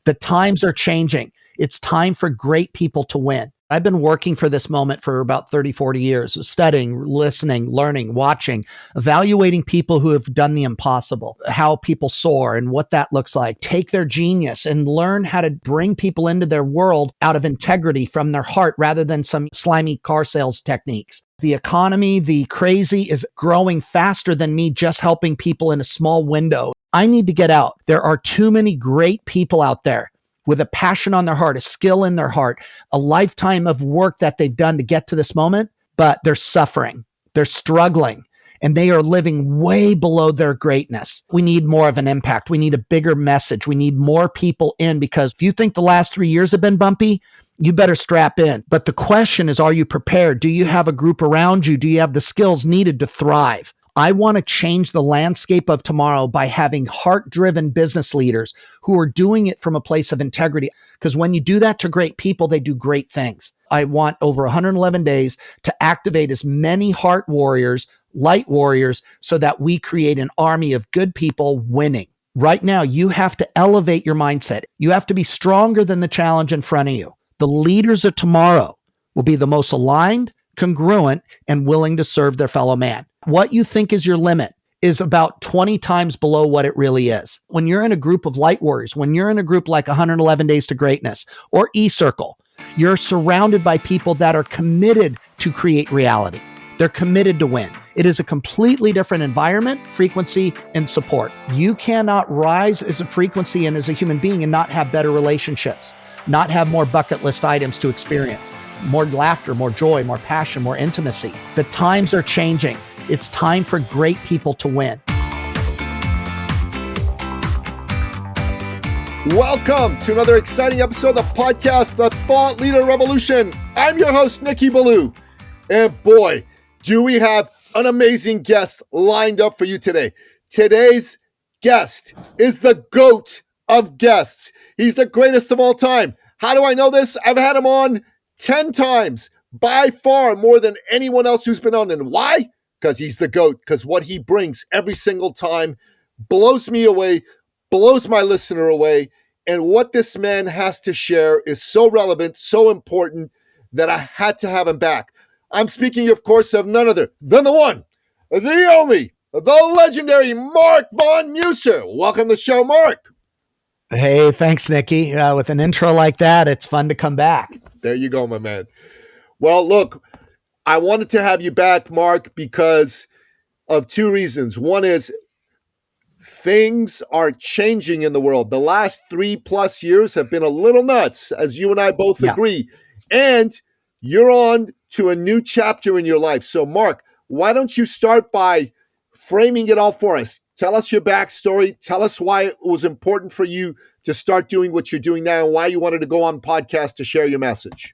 The times are changing. It's time for great people to win. I've been working for this moment for about 30, 40 years, studying, listening, learning, watching, evaluating people who have done the impossible, how people soar and what that looks like, take their genius and learn how to bring people into their world out of integrity from their heart rather than some slimy car sales techniques. The economy, the crazy is growing faster than me just helping people in a small window. I need to get out. There are too many great people out there with a passion on their heart, a skill in their heart, a lifetime of work that they've done to get to this moment, but they're suffering, they're struggling, and they are living way below their greatness. We need more of an impact. We need a bigger message. We need more people in, because if you think the last 3 years have been bumpy, you better strap in. But the question is, are you prepared? Do you have a group around you? Do you have the skills needed to thrive? I want to change the landscape of tomorrow by having heart-driven business leaders who are doing it from a place of integrity. Because when you do that to great people, they do great things. I want over 111 days to activate as many heart warriors, light warriors, so that we create an army of good people winning. Right now, you have to elevate your mindset. You have to be stronger than the challenge in front of you. The leaders of tomorrow will be the most aligned, congruent, and willing to serve their fellow man. What you think is your limit is about 20 times below what it really is. When you're in a group of light warriors, when you're in a group like 111 Days to Greatness or E-Circle, you're surrounded by people that are committed to create reality. They're committed to win. It is a completely different environment, frequency, and support. You cannot rise as a frequency and as a human being and not have better relationships, not have more bucket list items to experience, more laughter, more joy, more passion, more intimacy. The times are changing. It's time for great people to win. Welcome to another exciting episode of the podcast, The Thought Leader Revolution. I'm your host, Nikki Ballou. And boy, do we have an amazing guest lined up for you today. Today's guest is the GOAT of guests. He's the greatest of all time. How do I know this? I've had him on 10 times, by far more than anyone else who's been on. And why? Because he's the GOAT, because what he brings every single time blows me away, blows my listener away. And what this man has to share is so relevant, so important that I had to have him back. I'm speaking, of course, of none other than the one, the only, the legendary Marc von Musser. Welcome to the show, Marc. Hey, thanks, Nikki. With an intro like that, it's fun to come back. There you go, my man. Well, look, I wanted to have you back, Marc, because of two reasons. One is things are changing in the world. The last 3+ years have been a little nuts, as you and I both agree. And you're on to a new chapter in your life. So, Marc, why don't you start by framing it all for us? Tell us your backstory. Tell us why it was important for you to start doing what you're doing now and why you wanted to go on the podcast to share your message.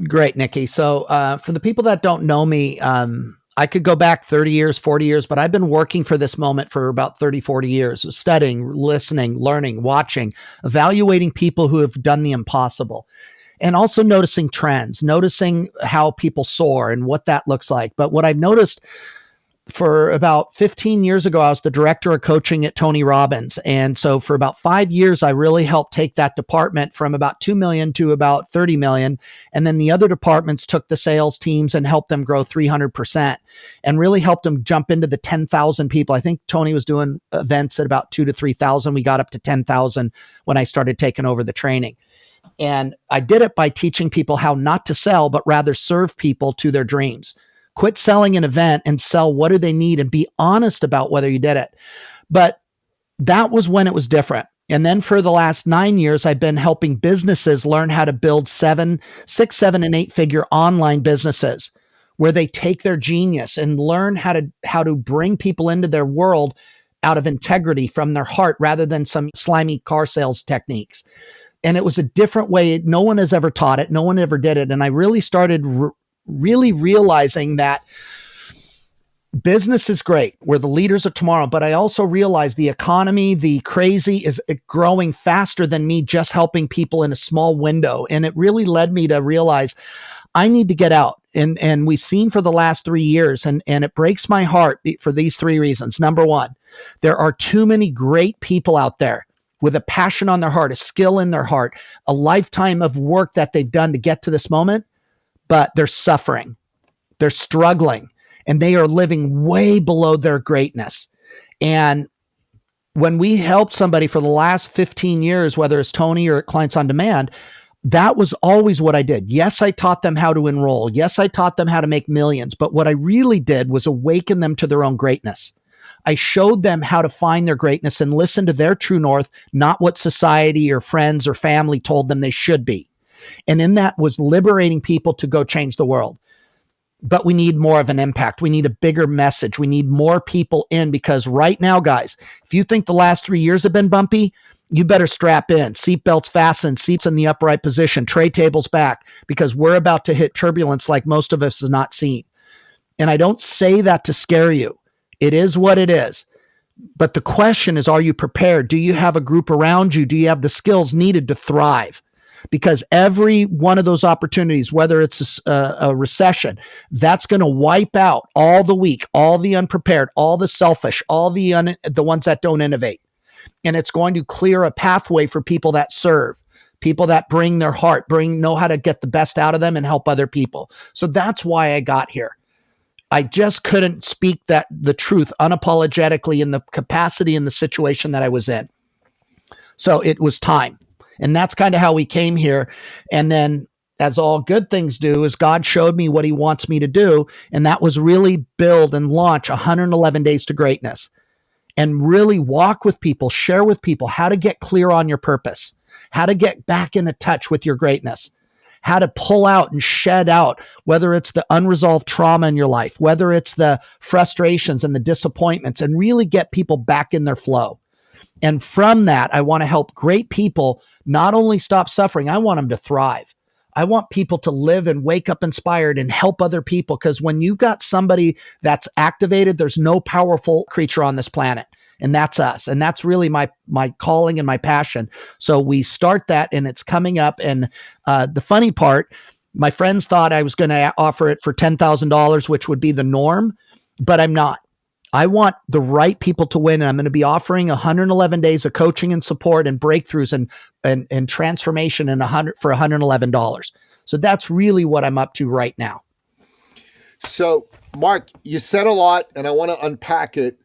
Great, Nikki. So for the people that don't know me, I could go back 30 years, 40 years, but I've been working for this moment for about 30, 40 years, studying, listening, learning, watching, evaluating people who have done the impossible, and also noticing trends, noticing how people soar and what that looks like. But what I've noticed for about 15 years ago, I was the director of coaching at Tony Robbins. And so for about 5 years, I really helped take that department from about 2 million to about 30 million. And then the other departments took the sales teams and helped them grow 300% and really helped them jump into the 10,000 people. I think Tony was doing events at about 2,000 to 3,000. We got up to 10,000 when I started taking over the training. And I did it by teaching people how not to sell, but rather serve people to their dreams. Quit selling an event and sell what do they need and be honest about whether you did it. But that was when it was different. And then for the last 9 years, I've been helping businesses learn how to build 6, 7, and 8-figure online businesses where they take their genius and learn how to bring people into their world out of integrity from their heart rather than some slimy car sales techniques. And it was a different way. No one has ever taught it. No one ever did it. And I really started really realizing that business is great. We're the leaders of tomorrow, but I also realized the economy, the crazy is growing faster than me just helping people in a small window. And it really led me to realize I need to get out. And we've seen for the last 3 years, and it breaks my heart for these 3 reasons. Number one, there are too many great people out there with a passion on their heart, a skill in their heart, a lifetime of work that they've done to get to this moment, but they're suffering, they're struggling, and they are living way below their greatness. And when we helped somebody for the last 15 years, whether it's Tony or Clients on Demand, that was always what I did. Yes, I taught them how to enroll. Yes, I taught them how to make millions. But what I really did was awaken them to their own greatness. I showed them how to find their greatness and listen to their true north, not what society or friends or family told them they should be. And in that was liberating people to go change the world. But we need more of an impact. We need a bigger message. We need more people in, because right now, guys, if you think the last 3 years have been bumpy, you better strap in. Seatbelts fastened, seats in the upright position, tray tables back, because we're about to hit turbulence like most of us has not seen. And I don't say that to scare you. It is what it is. But the question is, are you prepared? Do you have a group around you? Do you have the skills needed to thrive? Because every one of those opportunities, whether it's a recession, that's going to wipe out all the weak, all the unprepared, all the selfish, all the ones that don't innovate. And it's going to clear a pathway for people that serve, people that bring their heart, know how to get the best out of them and help other people. So that's why I got here. I just couldn't speak the truth unapologetically in the capacity and the situation that I was in. So it was time. And that's kind of how we came here. And then, as all good things do, is God showed me what he wants me to do. And that was really build and launch 111 Days to Greatness, and really walk with people, share with people how to get clear on your purpose, how to get back into touch with your greatness, how to pull out and shed out, whether it's the unresolved trauma in your life, whether it's the frustrations and the disappointments, and really get people back in their flow. And from that, I want to help great people not only stop suffering, I want them to thrive. I want people to live and wake up inspired and help other people. Because when you got somebody that's activated, there's no powerful creature on this planet. And that's us. And that's really my calling and my passion. So we start that, and it's coming up. And the funny part, my friends thought I was going to offer it for $10,000, which would be the norm, but I'm not. I want the right people to win. And I'm going to be offering 111 days of coaching and support and breakthroughs and transformation for $111. So that's really what I'm up to right now. So, Marc, you said a lot, and I want to unpack it.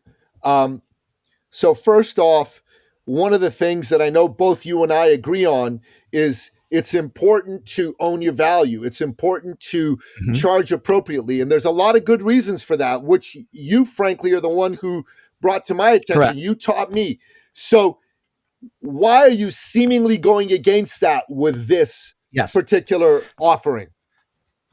So first off, one of the things that I know both you and I agree on is it's important to own your value. It's important to charge appropriately. And there's a lot of good reasons for that, which you, frankly, are the one who brought to my attention. Correct. You taught me. So why are you seemingly going against that with this particular offering?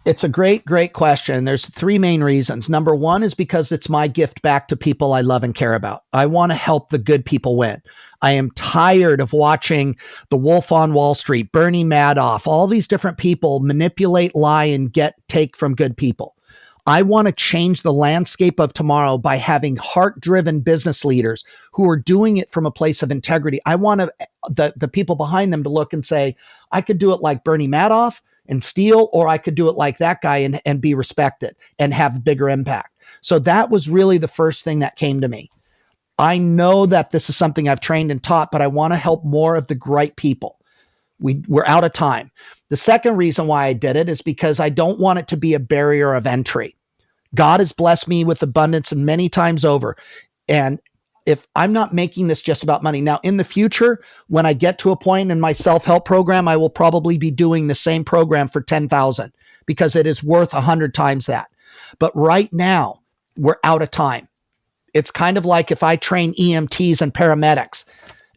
It's a great, great question. There's three main reasons. Number one is because it's my gift back to people I love and care about. I want to help the good people win. I am tired of watching the Wolf on Wall Street, Bernie Madoff, all these different people manipulate, lie, and take from good people. I want to change the landscape of tomorrow by having heart-driven business leaders who are doing it from a place of integrity. I want the people behind them to look and say, I could do it like Bernie Madoff and steal, or I could do it like that guy and be respected and have a bigger impact. So that was really the first thing that came to me. I know that this is something I've trained and taught, but I want to help more of the right people. We're out of time. The second reason why I did it is because I don't want it to be a barrier of entry. God has blessed me with abundance and many times over. And if I'm not making this just about money. Now, in the future, when I get to a point in my self-help program, I will probably be doing the same program for $10,000 because it is worth 100 times that. But right now, we're out of time. It's kind of like if I train EMTs and paramedics.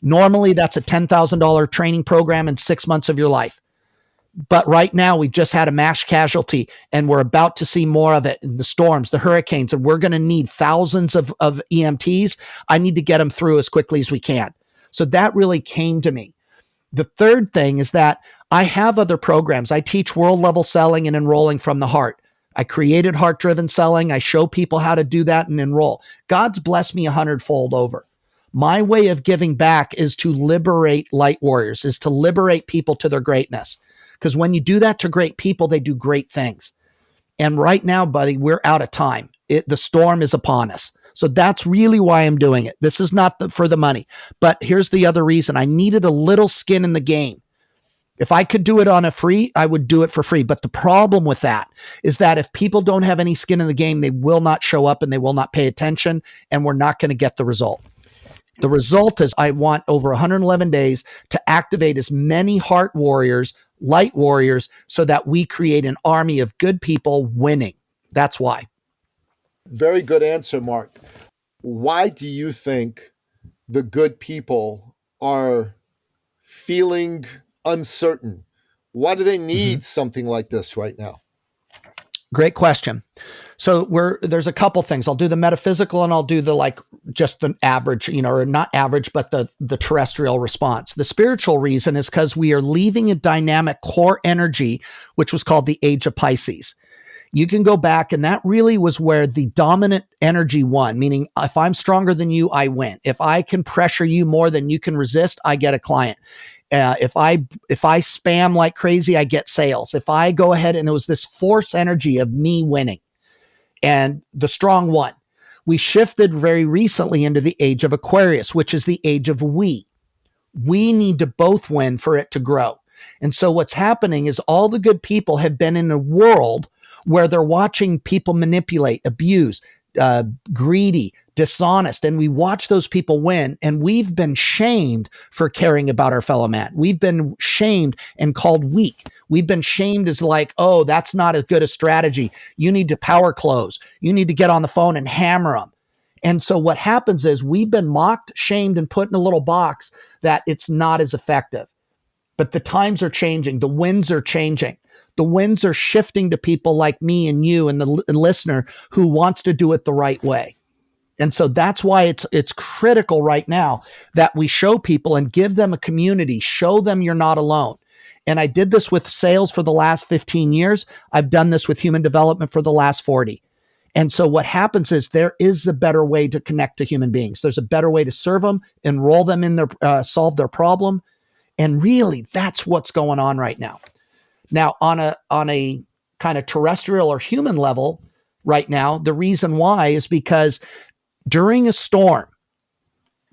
Normally, that's a $10,000 training program in 6 months of your life. But right now, we've just had a mass casualty, and we're about to see more of it in the storms, the hurricanes, and we're going to need thousands of EMTs. I need to get them through as quickly as we can. So that really came to me. The third thing is that I have other programs. I teach world-level selling and enrolling from the heart. I created heart-driven selling. I show people how to do that and enroll. God's blessed me 100-fold over. My way of giving back is to liberate light warriors, is to liberate people to their greatness. Because when you do that to great people, they do great things. And right now, buddy, we're out of time. The storm is upon us. So that's really why I'm doing it. This is not for the money. But here's the other reason. I needed a little skin in the game. If I could do it on a free, I would do it for free. But the problem with that is that if people don't have any skin in the game, they will not show up and they will not pay attention, and we're not going to get the result. The result is I want over 111 days to activate as many heart warriors, light warriors, so that we create an army of good people winning. That's why. Very good answer, Marc. Why do you think the good people are feeling uncertain? Why do they need something like this right now? Great question. So there's a couple things. I'll do the metaphysical and I'll do just the average, or not average, but the terrestrial response. The spiritual reason is because we are leaving a dynamic core energy, which was called the Age of Pisces. You can go back, and that really was where the dominant energy won, meaning if I'm stronger than you, I win. If I can pressure you more than you can resist, I get a client. If I spam like crazy, I get sales. If I go ahead, and it was this force energy of me winning, and the strong won. We shifted very recently into the age of Aquarius, which is the age of we. We need to both win for it to grow. And so what's happening is all the good people have been in a world where they're watching people manipulate, abuse, greedy, dishonest, and we watch those people win, and we've been shamed for caring about our fellow man. We've been shamed and called weak. We've been shamed as like, oh, that's not as good a strategy. You need to power close. You need to get on the phone and hammer them. And so what happens is we've been mocked, shamed, and put in a little box that it's not as effective. But the times are changing. The winds are changing. The winds are shifting to people like me and you and the listener who wants to do it the right way. And so that's why it's critical right now that we show people and give them a community, show them you're not alone. And I did this with sales for the last 15 years. I've done this with human development for the last 40. And so what happens is there is a better way to connect to human beings. There's a better way to serve them, enroll them in their, solve their problem. And really, that's what's going on right now. Now, on a kind of terrestrial or human level right now, the reason why is because during a storm,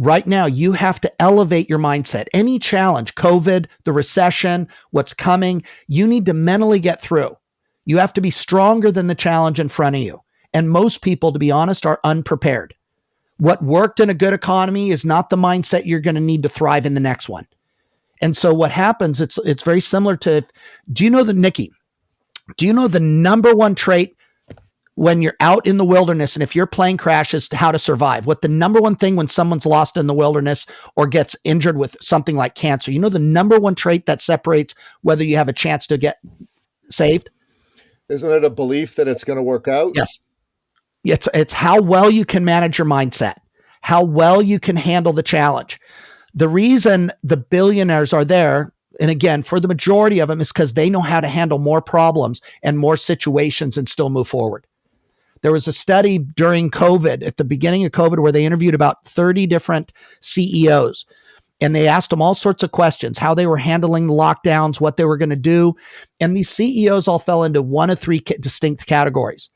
right now, you have to elevate your mindset. Any challenge, COVID, the recession, what's coming, you need to mentally get through. You have to be stronger than the challenge in front of you. And most people, to be honest, are unprepared. What worked in a good economy is not the mindset you're going to need to thrive in the next one. And so what happens, it's very similar to, Nikki, do you know the number one trait when you're out in the wilderness and if your plane crashes, how to survive? What the number one thing when someone's lost in the wilderness or gets injured with something like cancer, the number one trait that separates whether you have a chance to get saved? Isn't it a belief that it's going to work out? Yes. It's how well you can manage your mindset, how well you can handle the challenge. The reason the billionaires are there, and again, for the majority of them, is because they know how to handle more problems and more situations and still move forward. There was a study during COVID, at the beginning of COVID, where they interviewed about 30 different CEOs. And they asked them all sorts of questions, how they were handling the lockdowns, what they were going to do. And these CEOs all fell into one of three distinct categories.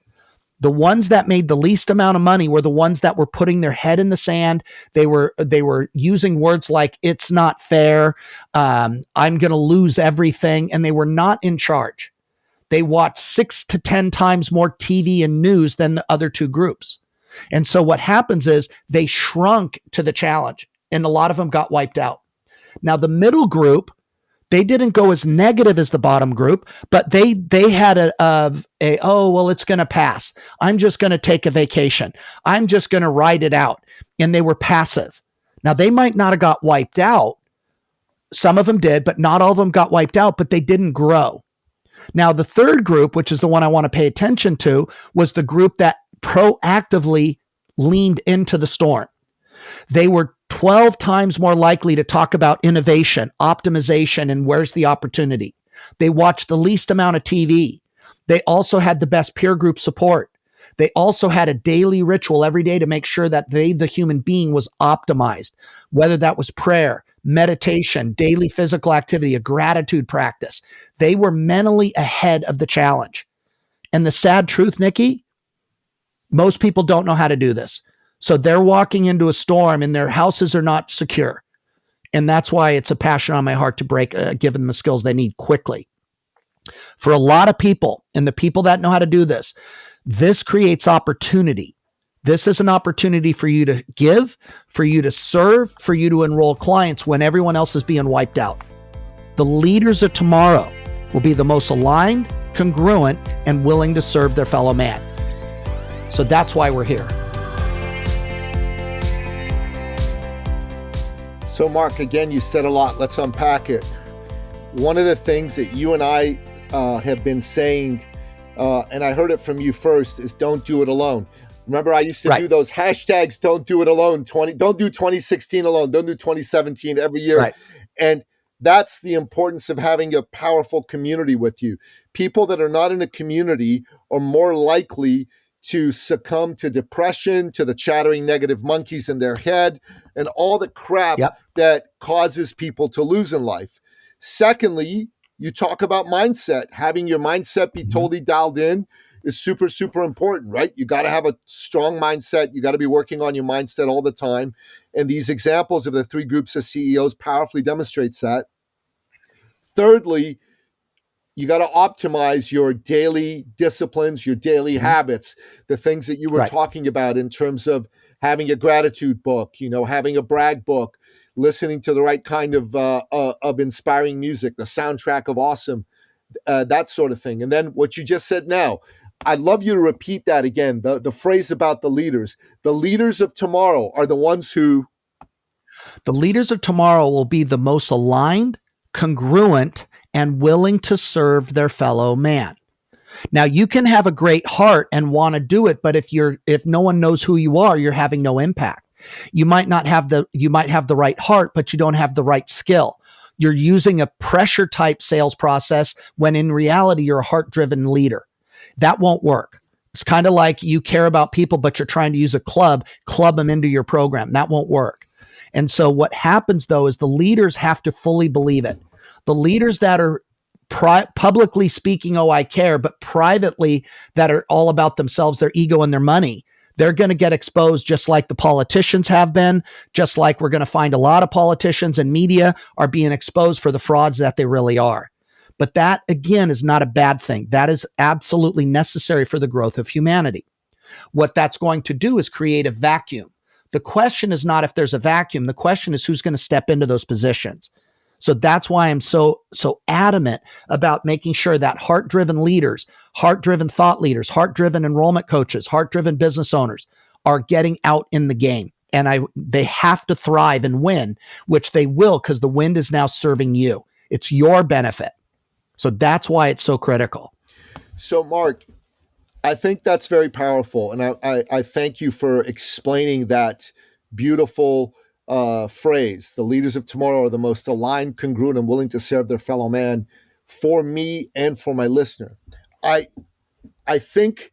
The ones that made the least amount of money were the ones that were putting their head in the sand. They were using words like, it's not fair, I'm going to lose everything. And they were not in charge. They watched 6 to 10 times more TV and news than the other two groups. And so what happens is they shrunk to the challenge, and a lot of them got wiped out. Now, the middle group, they didn't go as negative as the bottom group, but they had it's going to pass. I'm just going to take a vacation. I'm just going to ride it out. And they were passive. Now, they might not have got wiped out. Some of them did, but not all of them got wiped out, but they didn't grow. Now, the third group, which is the one I want to pay attention to, was the group that proactively leaned into the storm. They were 12 times more likely to talk about innovation, optimization, and where's the opportunity. They watched the least amount of TV. They also had the best peer group support. They also had a daily ritual every day to make sure that the human being, was optimized, whether that was prayer, meditation, daily physical activity, a gratitude practice. They were mentally ahead of the challenge. And the sad truth, Nikki, most people don't know how to do this. So they're walking into a storm and their houses are not secure. And that's why it's a passion on my heart to break, give them the skills they need quickly. For a lot of people, and the people that know how to do this, this creates opportunity. This is an opportunity for you to give, for you to serve, for you to enroll clients when everyone else is being wiped out. The leaders of tomorrow will be the most aligned, congruent, and willing to serve their fellow man. So that's why we're here. So Marc, again, you said a lot. Let's unpack it. One of the things that you and I have been saying, and I heard it from you first, is don't do it alone. Remember, I used to do those hashtags, don't do it alone, don't do 2016 alone, don't do 2017 every year. Right. And that's the importance of having a powerful community with you. People that are not in a community are more likely to succumb to depression, to the chattering negative monkeys in their head, and all the crap that causes people to lose in life. Secondly, you talk about mindset. Having your mindset be totally dialed in is super, super important, right? You got to have a strong mindset. You got to be working on your mindset all the time. And these examples of the 3 groups of CEOs powerfully demonstrates that. Thirdly, you got to optimize your daily disciplines, your daily habits, the things that you were talking about in terms of having a gratitude book, having a brag book, listening to the right kind of inspiring music, the soundtrack of awesome, that sort of thing. And then what you just said now, I'd love you to repeat that again, the phrase about the leaders. The leaders of tomorrow are the ones who... The leaders of tomorrow will be the most aligned, congruent, and willing to serve their fellow man. Now, you can have a great heart and want to do it, but if no one knows who you are, you're having no impact. You might have the right heart, but you don't have the right skill. You're using a pressure type sales process when in reality, you're a heart-driven leader. That won't work. It's kind of like you care about people, but you're trying to use a club them into your program. That won't work. And so what happens though is the leaders have to fully believe it. The leaders that are publicly speaking, oh, I care, but privately that are all about themselves, their ego and their money, they're going to get exposed just like the politicians have been, just like we're going to find a lot of politicians and media are being exposed for the frauds that they really are. But that, again, is not a bad thing. That is absolutely necessary for the growth of humanity. What that's going to do is create a vacuum. The question is not if there's a vacuum. The question is who's going to step into those positions. So that's why I'm so adamant about making sure that heart-driven leaders, heart-driven thought leaders, heart-driven enrollment coaches, heart-driven business owners are getting out in the game. And they have to thrive and win, which they will because the wind is now serving you. It's your benefit. So that's why it's so critical. So Marc, I think that's very powerful. And I thank you for explaining that beautiful phrase. The leaders of tomorrow are the most aligned, congruent, and willing to serve their fellow man, for me and for my listener. I think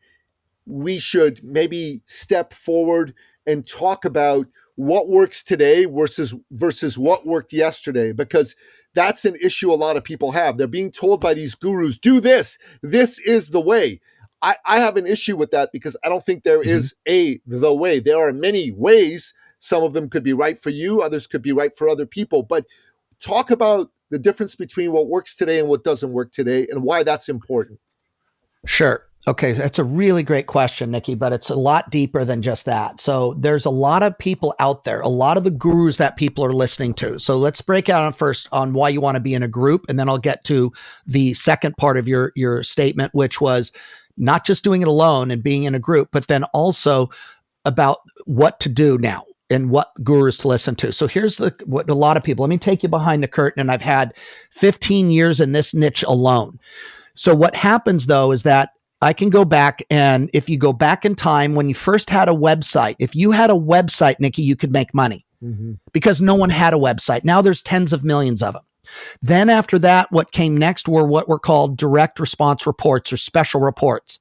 we should maybe step forward and talk about what works today versus what worked yesterday, because that's an issue a lot of people have. They're being told by these gurus, do this. This is the way. I have an issue with that because I don't think there is the way. There are many ways. Some of them could be right for you. Others could be right for other people. But talk about the difference between what works today and what doesn't work today and why that's important. Sure. Okay. That's a really great question, Nikki, but it's a lot deeper than just that. So there's a lot of people out there, a lot of the gurus that people are listening to. So let's break out first on why you want to be in a group. And then I'll get to the second part of your statement, which was not just doing it alone and being in a group, but then also about what to do now and what gurus to listen to. So here's what a lot of people, let me take you behind the curtain. And I've had 15 years in this niche alone. So what happens though, is that I can go back, and if you go back in time when you first had a website, if you had a website, Nikki, you could make money because no one had a website. Now there's tens of millions of them. Then after that, what came next were what were called direct response reports or special reports.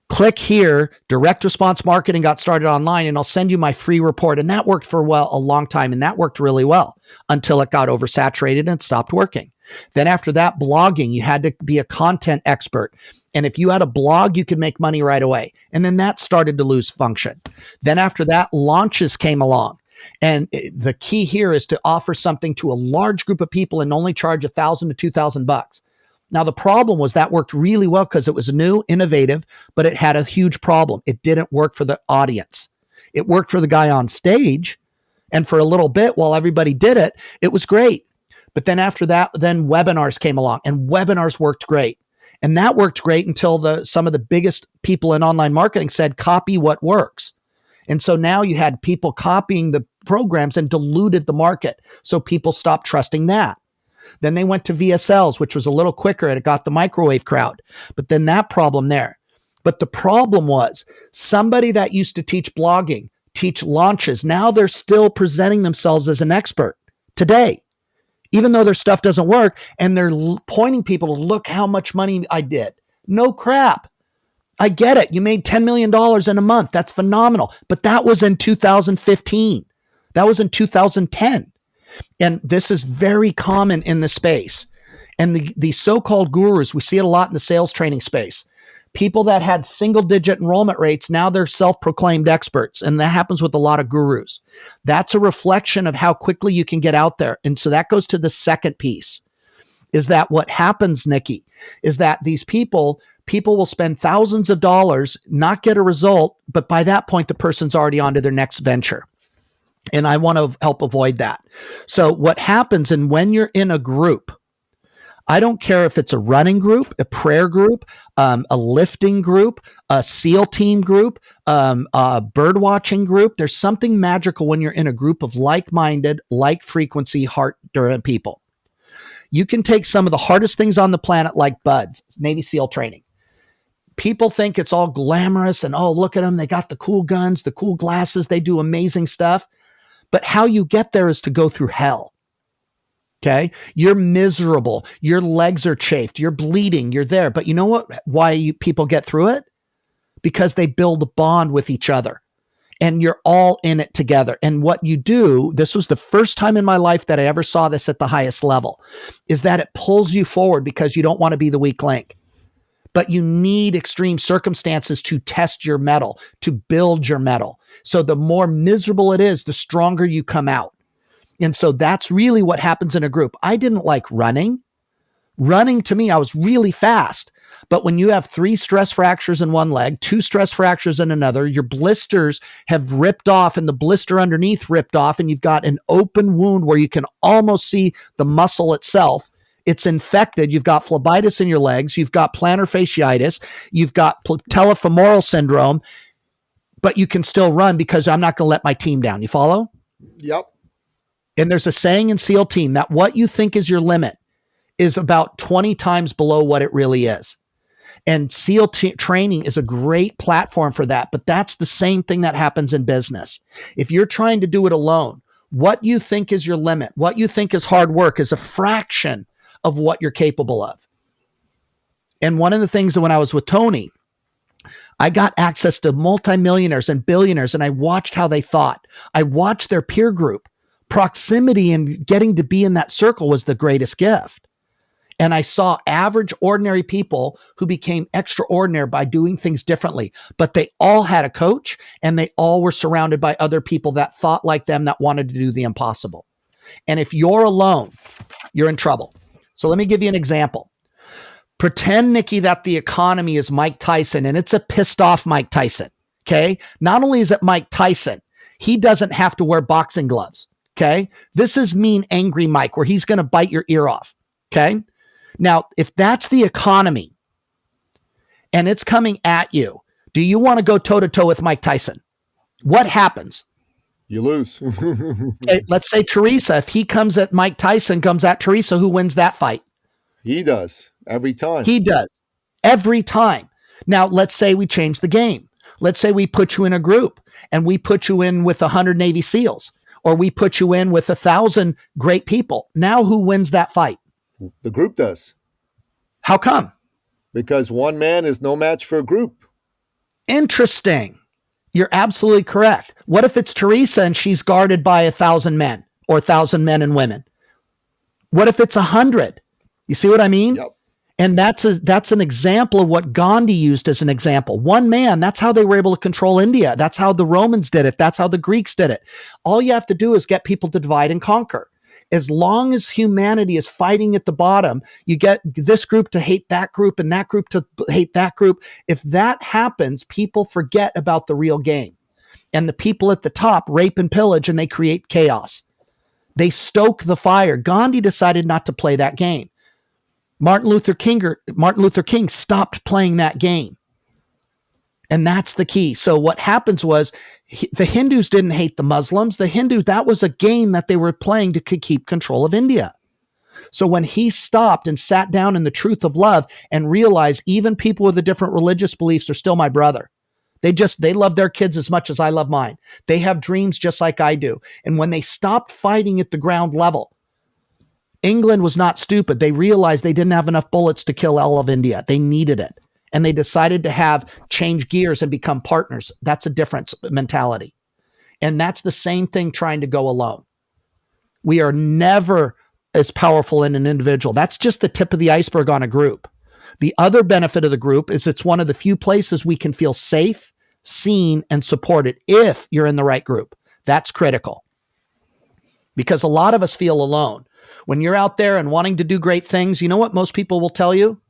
Click here, direct response marketing got started online, and I'll send you my free report. And that worked for a long time. And that worked really well until it got oversaturated and stopped working. Then after that, blogging, you had to be a content expert. And if you had a blog, you could make money right away. And then that started to lose function. Then after that, launches came along. And the key here is to offer something to a large group of people and only charge $1,000 to $2,000. Now, the problem was that worked really well because it was new, innovative, but it had a huge problem. It didn't work for the audience. It worked for the guy on stage. And for a little bit while everybody did it, it was great. But then after that, then webinars came along, and webinars worked great. And that worked great until some of the biggest people in online marketing said, copy what works. And so now you had people copying the programs and diluted the market. So people stopped trusting that. Then they went to VSLs, which was a little quicker, and it got the microwave crowd. But then that problem there. But the problem was somebody that used to teach blogging, teach launches, now they're still presenting themselves as an expert today, even though their stuff doesn't work. And they're pointing people to look how much money I did. No crap. I get it. You made $10 million in a month. That's phenomenal. But that was in 2015. That was in 2010. And this is very common in the space. And the so-called gurus, we see it a lot in the sales training space. People that had single-digit enrollment rates, now they're self-proclaimed experts. And that happens with a lot of gurus. That's a reflection of how quickly you can get out there. And so that goes to the second piece, is that what happens, Nikki, is that these people will spend thousands of dollars, not get a result, but by that point, the person's already on to their next venture. And I want to help avoid that. So what happens, and when you're in a group, I don't care if it's a running group, a prayer group, a lifting group, a SEAL team group, a bird watching group. There's something magical when you're in a group of like-minded, like frequency, heart-driven people. You can take some of the hardest things on the planet, like BUD/S, Navy SEAL training. People think it's all glamorous and, oh, look at them. They got the cool guns, the cool glasses. They do amazing stuff. But how you get there is to go through hell. Okay. You're miserable. Your legs are chafed. You're bleeding. You're there. But you know what? Why people get through it? Because they build a bond with each other and you're all in it together. And what you do, this was the first time in my life that I ever saw this at the highest level, is that it pulls you forward because you don't want to be the weak link. But you need extreme circumstances to test your mettle, to build your mettle. So the more miserable it is, the stronger you come out. And so that's really what happens in a group. I didn't like running. Running to me, I was really fast. But when you have 3 stress fractures in one leg, 2 stress fractures in another, your blisters have ripped off and the blister underneath ripped off, and you've got an open wound where you can almost see the muscle itself. It's infected. You've got phlebitis in your legs. You've got plantar fasciitis. You've got patellofemoral syndrome, but you can still run because I'm not going to let my team down. You follow? Yep. And there's a saying in SEAL team that what you think is your limit is about 20 times below what it really is. And SEAL training is a great platform for that. But that's the same thing that happens in business. If you're trying to do it alone, what you think is your limit, what you think is hard work, is a fraction of what you're capable of. And one of the things that when I was with Tony, I got access to multimillionaires and billionaires, and I watched how they thought. I watched their peer group. Proximity and getting to be in that circle was the greatest gift. And I saw average, ordinary people who became extraordinary by doing things differently. But they all had a coach, and they all were surrounded by other people that thought like them, that wanted to do the impossible. And if you're alone, you're in trouble. So let me give you an example. Pretend, Nikki, that the economy is Mike Tyson, and it's a pissed off Mike Tyson. Okay. Not only is it Mike Tyson, he doesn't have to wear boxing gloves. Okay. This is mean, angry Mike, where he's going to bite your ear off. Okay. Now, if that's the economy and it's coming at you, do you want to go toe to toe with Mike Tyson? What happens? You lose. Okay, let's say Teresa, if he comes at Mike Tyson, comes at Teresa, who wins that fight? He does every time. He does every time. Now, let's say we change the game. Let's say we put you in a group and we put you in with 100 Navy SEALs, or we put you in with 1,000 great people. Now, who wins that fight? The group does. How come? Because one man is no match for a group. Interesting. You're absolutely correct. What if it's Teresa and she's guarded by 1,000 men or 1,000 men and women? What if it's 100? You see what I mean? Yep. And that's an example of what Gandhi used as an example. One man, that's how they were able to control India. That's how the Romans did it. That's how the Greeks did it. All you have to do is get people to divide and conquer. As long as humanity is fighting at the bottom, you get this group to hate that group and that group to hate that group. If that happens, people forget about the real game. And the people at the top rape and pillage, and they create chaos. They stoke the fire. Gandhi decided not to play that game. Martin Luther King stopped playing that game. And that's the key. So what happens was the Hindus didn't hate the Muslims. That was a game that they were playing to keep control of India. So when he stopped and sat down in the truth of love and realized even people with the different religious beliefs are still my brother. They love their kids as much as I love mine. They have dreams just like I do. And when they stopped fighting at the ground level, England was not stupid. They realized they didn't have enough bullets to kill all of India. They needed it. And they decided to change gears and become partners. That's a different mentality. And that's the same thing trying to go alone. We are never as powerful in an individual. That's just the tip of the iceberg on a group. The other benefit of the group is it's one of the few places we can feel safe, seen, and supported if you're in the right group. That's critical. Because a lot of us feel alone. When you're out there and wanting to do great things, you know what most people will tell you?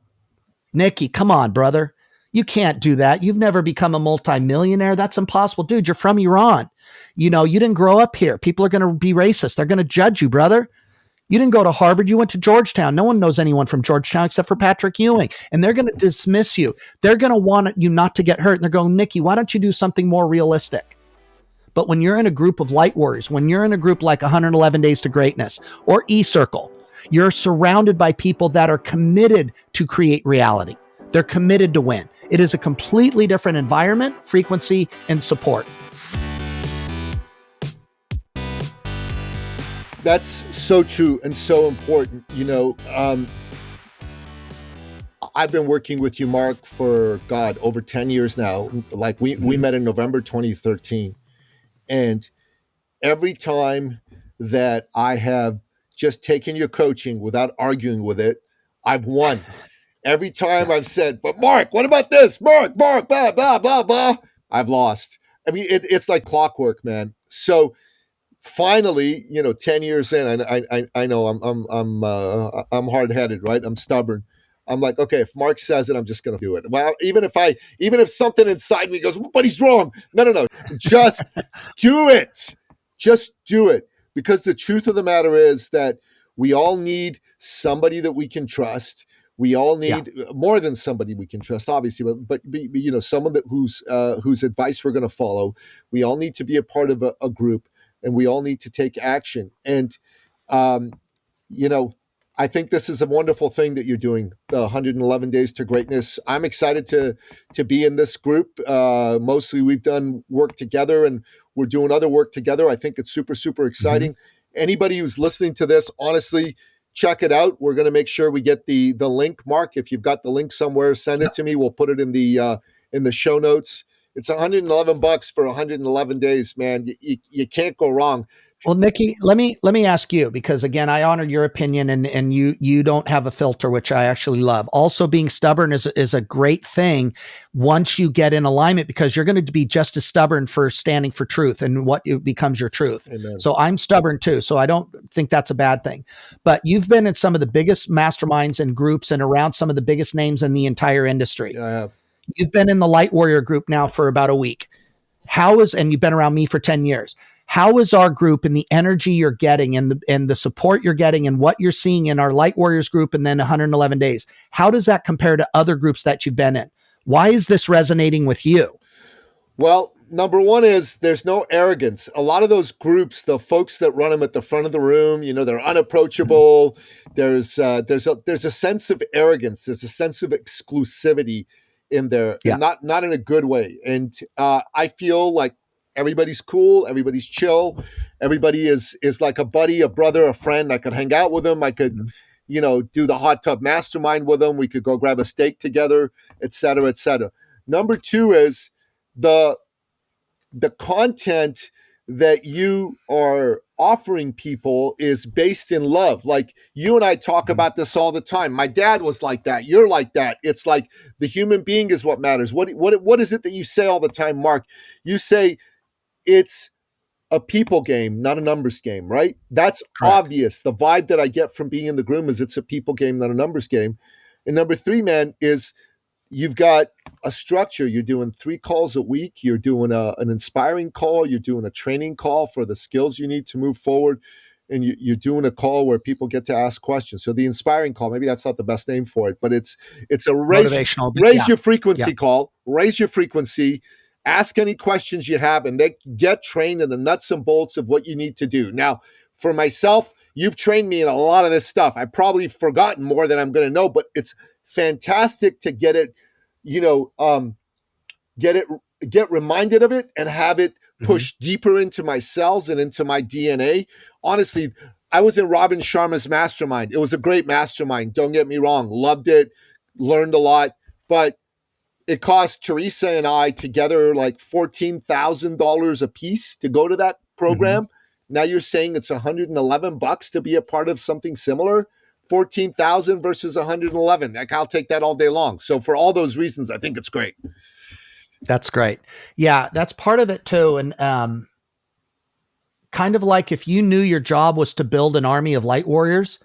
Nikki, come on, brother. You can't do that. You've never become a multimillionaire. That's impossible. Dude, you're from Iran. You didn't grow up here. People are going to be racist. They're going to judge you, brother. You didn't go to Harvard. You went to Georgetown. No one knows anyone from Georgetown except for Patrick Ewing. And they're going to dismiss you. They're going to want you not to get hurt. And they're going, Nikki, why don't you do something more realistic? But when you're in a group of light warriors, when you're in a group like 111 Days to Greatness or E-Circle, you're surrounded by people that are committed to create reality. They're committed to win. It is a completely different environment, frequency, and support. That's so true and so important. I've been working with you, Marc, for over 10 years now. Like we met in November 2013. And every time that I have just taken your coaching without arguing with it, I've won. Every time I've said, but Marc, what about this? Marc, blah, blah, blah, blah. I've lost. I mean, it's like clockwork, man. So finally, 10 years in, I know I'm hard-headed, right? I'm stubborn. I'm like, okay, if Marc says it, I'm just going to do it. Well, even if something inside me goes, but he's wrong. No. Just do it. Just do it. Because the truth of the matter is that we all need somebody that we can trust. We all need more than somebody we can trust, obviously, but someone whose advice we're going to follow. We all need to be a part of a group, and we all need to take action. And, I think this is a wonderful thing that you're doing, the 111 Days to Greatness. I'm excited to be in this group. Mostly we've done work together, and we're doing other work together. I think it's super, super exciting. Mm-hmm. Anybody who's listening to this, honestly, check it out. We're going to make sure we get the link. Marc, if you've got the link somewhere, send it to me. We'll put it in the show notes. It's $111 for 111 days, man. You can't go wrong. Well, Nikki, let me ask you, because again, I honor your opinion, and you don't have a filter, which I actually love. Also, being stubborn is a great thing once you get in alignment, because you're going to be just as stubborn for standing for truth and what becomes your truth. Amen. So I'm stubborn too. So I don't think that's a bad thing. But you've been in some of the biggest masterminds and groups and around some of the biggest names in the entire industry. Yeah, I have. You've been in the Light Warrior group now for about a week. And you've been around me for 10 years. How is our group and the energy you're getting and the support you're getting and what you're seeing in our Light Warriors group and then 111 Days? How does that compare to other groups that you've been in? Why is this resonating with you? Well, number one is there's no arrogance. A lot of those groups, the folks that run them at the front of the room, they're unapproachable. Mm-hmm. There's a sense of arrogance. There's a sense of exclusivity in there, and not in a good way. And I feel like everybody's cool, everybody's chill, everybody is like a buddy, a brother, a friend. I could hang out with them. I could, do the hot tub mastermind with them. We could go grab a steak together, et cetera, et cetera. Number two is the content that you are offering people is based in love. Like you and I talk about this all the time. My dad was like that. You're like that. It's like the human being is what matters. What is it that you say all the time, Mark? You say it's a people game, not a numbers game, right? That's Correct. obvious. The vibe that I get from being in the room is it's a people game, not a numbers game. And number three, man, is you've got a structure. You're doing 3 calls a week. You're doing an inspiring call. You're doing a training call for the skills you need to move forward. And you're doing a call where people get to ask questions. So the inspiring call, maybe that's not the best name for it, but it's a Motivational, raise your frequency call, raise your frequency, ask any questions you have, and they get trained in the nuts and bolts of what you need to do. Now, for myself, you've trained me in a lot of this stuff. I've probably forgotten more than I'm going to know, but it's fantastic to get it, get reminded of it and have it push deeper into my cells and into my DNA. Honestly, I was in Robin Sharma's mastermind. It was a great mastermind. Don't get me wrong. Loved it. Learned a lot. But it cost Teresa and I together like $14,000 a piece to go to that program. Now you're saying it's $111 to be a part of something similar. 14,000 versus 111. Like, I'll take that all day long. So for all those reasons, I think it's great. That's great. Yeah, that's part of it too. And kind of like if you knew your job was to build an army of light warriors,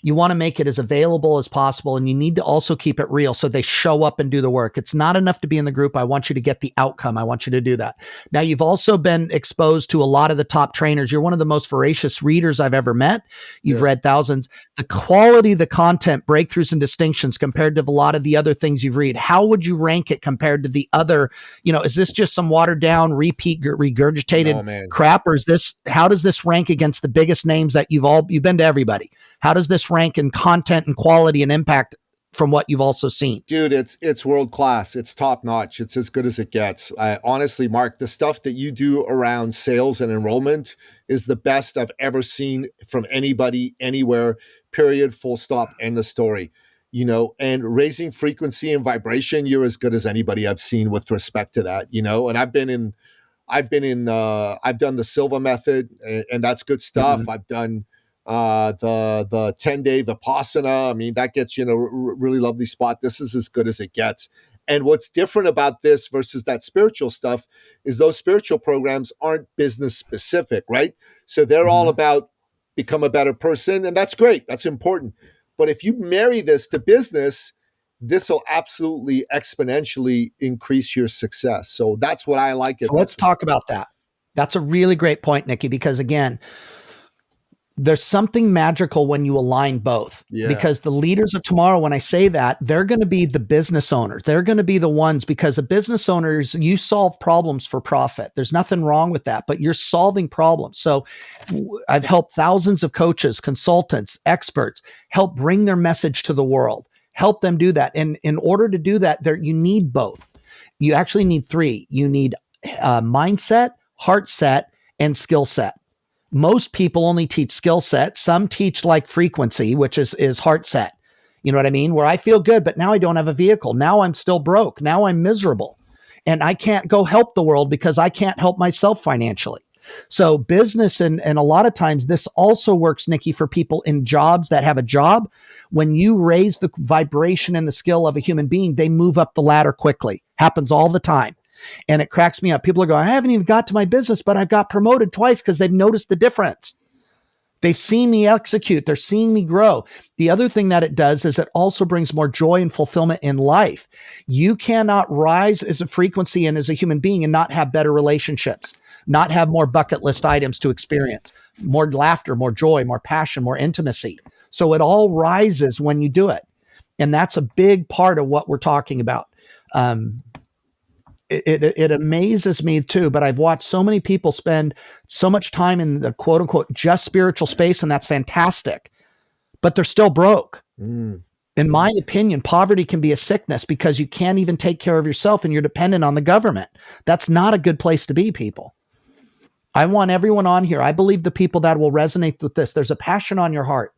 you want to make it as available as possible. And you need to also keep it real so they show up and do the work. It's not enough to be in the group. I want you to get the outcome. I want you to do that. Now, you've also been exposed to a lot of the top trainers. You're one of the most voracious readers I've ever met. You've read thousands. The quality of the content, breakthroughs and distinctions compared to a lot of the other things you've read, how would you rank it compared to the other? Is this just some watered down, regurgitated crap? Or how does this rank against the biggest names that you've been to everybody? How does this rank in content and quality and impact from what you've also seen? Dude, it's world class. It's top notch. It's as good as it gets. Honestly, Mark, the stuff that you do around sales and enrollment is the best I've ever seen from anybody, anywhere, period, full stop, end of story. And raising frequency and vibration, you're as good as anybody I've seen with respect to that, and I've done the Silva method, and that's good stuff. I've done the 10-day Vipassana. I mean, that gets you in a really lovely spot. This is as good as it gets. And what's different about this versus that spiritual stuff is those spiritual programs aren't business specific, right? So they're all about become a better person. And that's great. That's important. But if you marry this to business, this will absolutely exponentially increase your success. So that's what I like. So let's talk about that. That's a really great point, Nikki, because again, there's something magical when you align both, because the leaders of tomorrow, when I say that, they're going to be the business owners. They're going to be the ones, because a business owners, you solve problems for profit. There's nothing wrong with that, but you're solving problems. So I've helped thousands of coaches, consultants, experts help bring their message to the world, help them do that. And in order to do that, you need both. You actually need 3. You need mindset, heart set, and skill set. Most people only teach skill set. Some teach like frequency, which is heart set. You know what I mean? Where I feel good, but now I don't have a vehicle. Now I'm still broke. Now I'm miserable. And I can't go help the world because I can't help myself financially. So business, and a lot of times this also works, Nikki, for people in jobs that have a job. When you raise the vibration and the skill of a human being, they move up the ladder quickly. Happens all the time. And it cracks me up. People are going, I haven't even got to my business, but I've got promoted twice because they've noticed the difference. They've seen me execute. They're seeing me grow. The other thing that it does is it also brings more joy and fulfillment in life. You cannot rise as a frequency and as a human being and not have better relationships, not have more bucket list items to experience, more laughter, more joy, more passion, more intimacy. So it all rises when you do it. And that's a big part of what we're talking about. It amazes me too, but I've watched so many people spend so much time in the quote unquote just spiritual space, and that's fantastic, but they're still broke. In my opinion, poverty can be a sickness because you can't even take care of yourself and you're dependent on the government. That's not a good place to be, people. I want everyone on here. I believe the people that will resonate with this, there's a passion on your heart.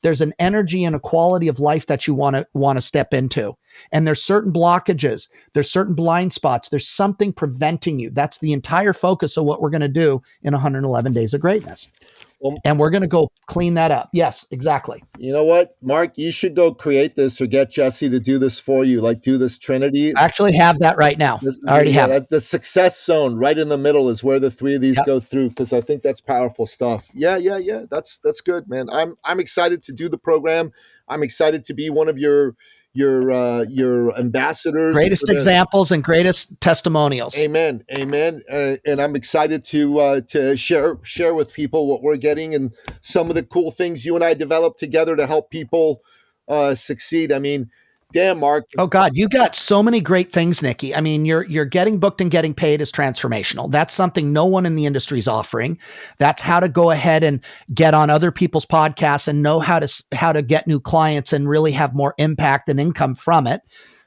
There's an energy and a quality of life that you want to step into. And there's certain blockages. There's certain blind spots. There's something preventing you. That's the entire focus of what we're going to do in 111 Days of Greatness. And we're going to go clean that up. Yes, exactly. You know what, Mark, you should go create this or get Jesse to do this for you. Like do this Trinity. I actually have that right now. I already have it. The success zone right in the middle is where the three of these go through, because I think that's powerful stuff. Yeah. That's good, man. I'm excited to do the program. I'm excited to be one of your ambassadors, greatest examples and greatest testimonials. Amen. And I'm excited to share with people what we're getting and some of the cool things you and I developed together to help people succeed. I mean, damn, Mark. Oh God, you got so many great things, Nikki. I mean, you're getting booked and getting paid is transformational. That's something no one in the industry is offering. That's how to go ahead and get on other people's podcasts and know how to get new clients and really have more impact and income from it.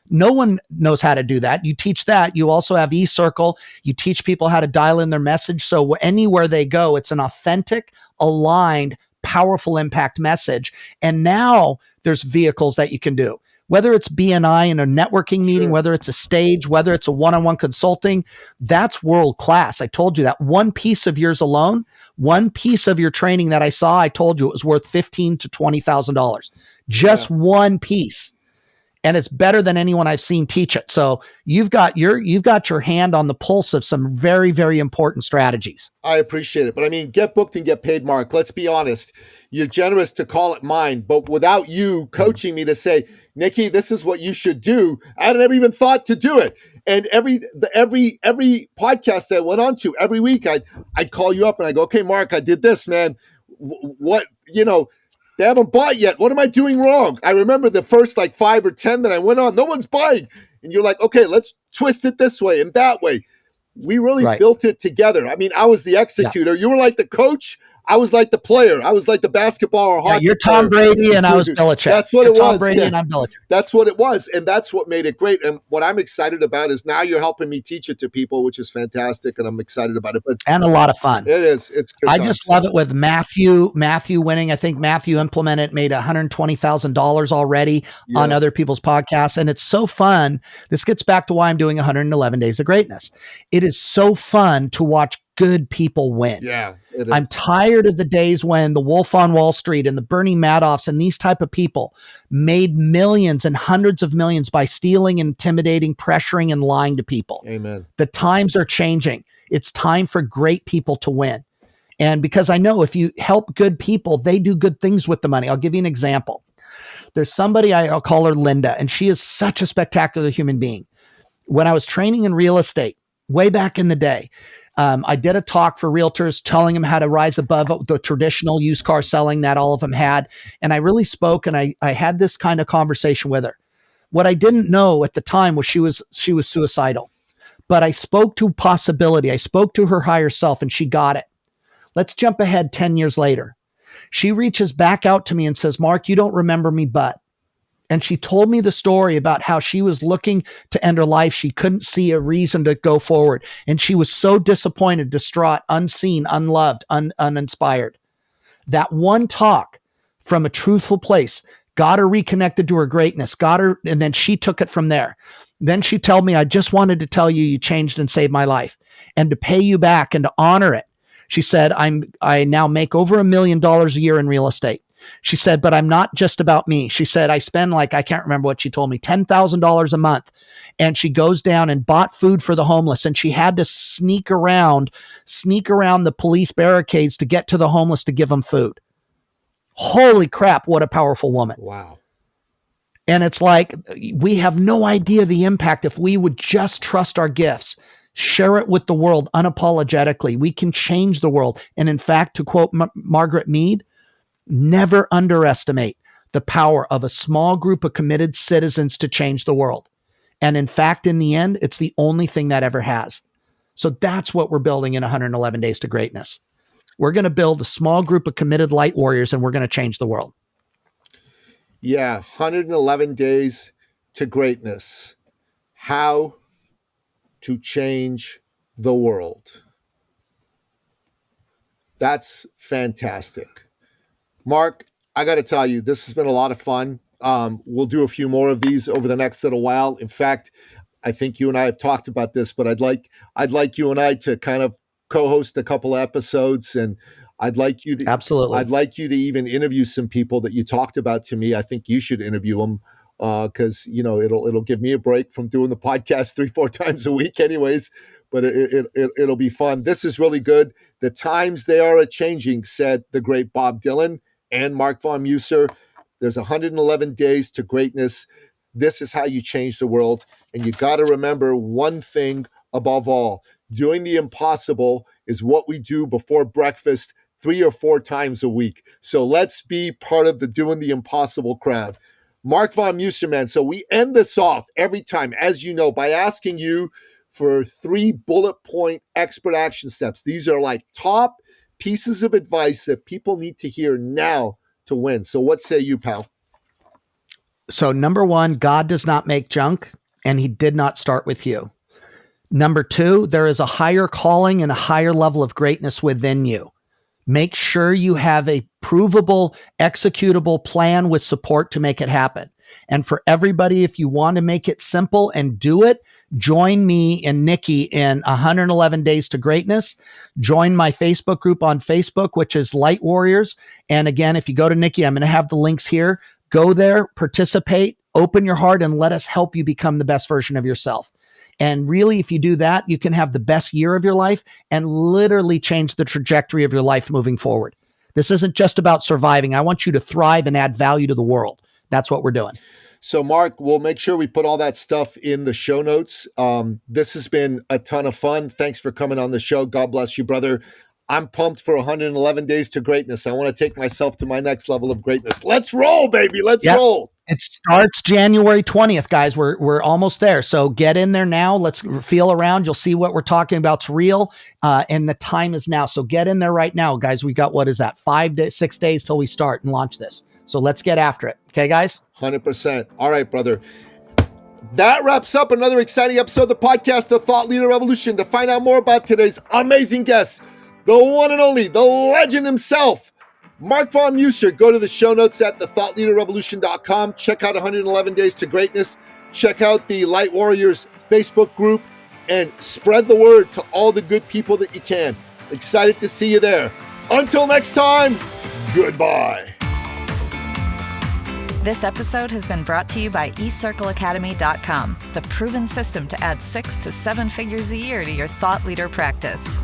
No one knows how to do that. You teach that. You also have eCircle. You teach people how to dial in their message. So anywhere they go, it's an authentic, aligned, powerful impact message. And now there's vehicles that you can do. Whether it's BNI in a networking meeting, whether it's a stage, whether it's a one-on-one consulting, that's world-class. I told you that one piece of yours alone, one piece of your training that I saw, I told you it was worth $15,000 to $20,000. Just one piece. And it's better than anyone I've seen teach it. So you've got your hand on the pulse of some very, very important strategies. I appreciate it. But I mean, get booked and get paid, Mark. Let's be honest. You're generous to call it mine, but without you coaching me to say, Nikki, this is what you should do, I had never even thought to do it. And every podcast I went on to, every week I'd call you up and I go, okay, Mark, I did this, man. What, they haven't bought yet. What am I doing wrong? I remember the first 5 or 10 that I went on, no one's buying. And you're like, okay, let's twist it this way and that way. We really built it together. I mean, I was the executor. You were like the coach. I was like the player. I was like the basketball or hockey. You're Tom Brady and I was Belichick. That's what it was. Tom Brady and I'm Belichick. That's what it was. And that's what made it great. And what I'm excited about is now you're helping me teach it to people, which is fantastic. And I'm excited about it. And a lot of fun. It is. It's good. I just love it with Matthew winning. I think Matthew implemented, made $120,000 already on other people's podcasts. And it's so fun. This gets back to why I'm doing 111 Days of Greatness. It is so fun to watch good people win. Yeah. I'm tired of the days when the Wolf on Wall Street and the Bernie Madoffs and these type of people made millions and hundreds of millions by stealing, intimidating, pressuring, and lying to people. Amen. The times are changing. It's time for great people to win. And because I know if you help good people, they do good things with the money. I'll give you an example. There's somebody, I'll call her Linda, and she is such a spectacular human being. When I was training in real estate way back in the day, I did a talk for realtors telling them how to rise above the traditional used car selling that all of them had. And I really spoke and I had this kind of conversation with her. What I didn't know at the time was she was suicidal, but I spoke to possibility. I spoke to her higher self and she got it. Let's jump ahead 10 years later. She reaches back out to me and says, Mark, you don't remember me, but. And she told me the story about how she was looking to end her life. She couldn't see a reason to go forward. And she was so disappointed, distraught, unseen, unloved, uninspired. That one talk from a truthful place got her reconnected to her greatness, and then she took it from there. Then she told me, I just wanted to tell you, you changed and saved my life. And to pay you back and to honor it. She said, I now make over $1 million a year in real estate. She said, but I'm not just about me. She said, I spend I can't remember what she told me, $10,000 a month. And she goes down and bought food for the homeless. And she had to sneak around the police barricades to get to the homeless to give them food. Holy crap. What a powerful woman. Wow. And it's like, we have no idea the impact if we would just trust our gifts, share it with the world unapologetically. We can change the world. And in fact, to quote Margaret Mead, never underestimate the power of a small group of committed citizens to change the world. And in fact, in the end, it's the only thing that ever has. So that's what we're building in 111 Days to Greatness. We're going to build a small group of committed light warriors and we're going to change the world. Yeah, 111 Days to Greatness. How to change the world. That's fantastic. Mark, I got to tell you, this has been a lot of fun. We'll do a few more of these over the next little while. In fact, I think you and I have talked about this, but I'd like you and I to kind of co-host a couple of episodes, and I'd like you to Absolutely. I'd like you to even interview some people that you talked about to me. I think you should interview them because it'll give me a break from doing the podcast 3-4 times a week, anyways. But it'll be fun. This is really good. The times they are a changing, said the great Bob Dylan and Marc von Musser. There's 111 days to greatness. This is how you change the world. And you got to remember one thing above all. Doing the impossible is what we do before breakfast 3 or 4 times a week. So let's be part of the doing the impossible crowd. Marc von Musser, man. So we end this off every time, as you know, by asking you for 3 bullet point expert action steps. These are like top pieces of advice that people need to hear now to win. So what say you, pal? So number 1, God does not make junk, and he did not start with you. Number 2, there is a higher calling and a higher level of greatness within you. Make sure you have a provable, executable plan with support to make it happen. And for everybody, if you want to make it simple and do it, join me and Nikki in 111 Days to Greatness. Join my Facebook group on Facebook, which is Light Warriors. And again, if you go to Nikki, I'm going to have the links here. Go there, participate, open your heart, and let us help you become the best version of yourself. And really, if you do that, you can have the best year of your life and literally change the trajectory of your life moving forward. This isn't just about surviving. I want you to thrive and add value to the world. That's what we're doing. So, Marc, we'll make sure we put all that stuff in the show notes. This has been a ton of fun. Thanks for coming on the show. God bless you, brother. I'm pumped for 111 Days to Greatness. I want to take myself to my next level of greatness. Let's roll, baby. Let's roll. It starts January 20th, guys. We're almost there. So get in there now. Let's feel around. You'll see what we're talking about's real. And the time is now. So get in there right now, guys. We got, 6 days till we start and launch this. So let's get after it. Okay, guys? 100%. All right, brother. That wraps up another exciting episode of the podcast, The Thought Leader Revolution. To find out more about today's amazing guest, the one and only, the legend himself, Marc von Musser, go to the show notes at thethoughtleaderrevolution.com. Check out 111 Days to Greatness. Check out the Light Warriors Facebook group and spread the word to all the good people that you can. Excited to see you there. Until next time, goodbye. This episode has been brought to you by eCircleAcademy.com, the proven system to add 6 to 7 figures a year to your thought leader practice.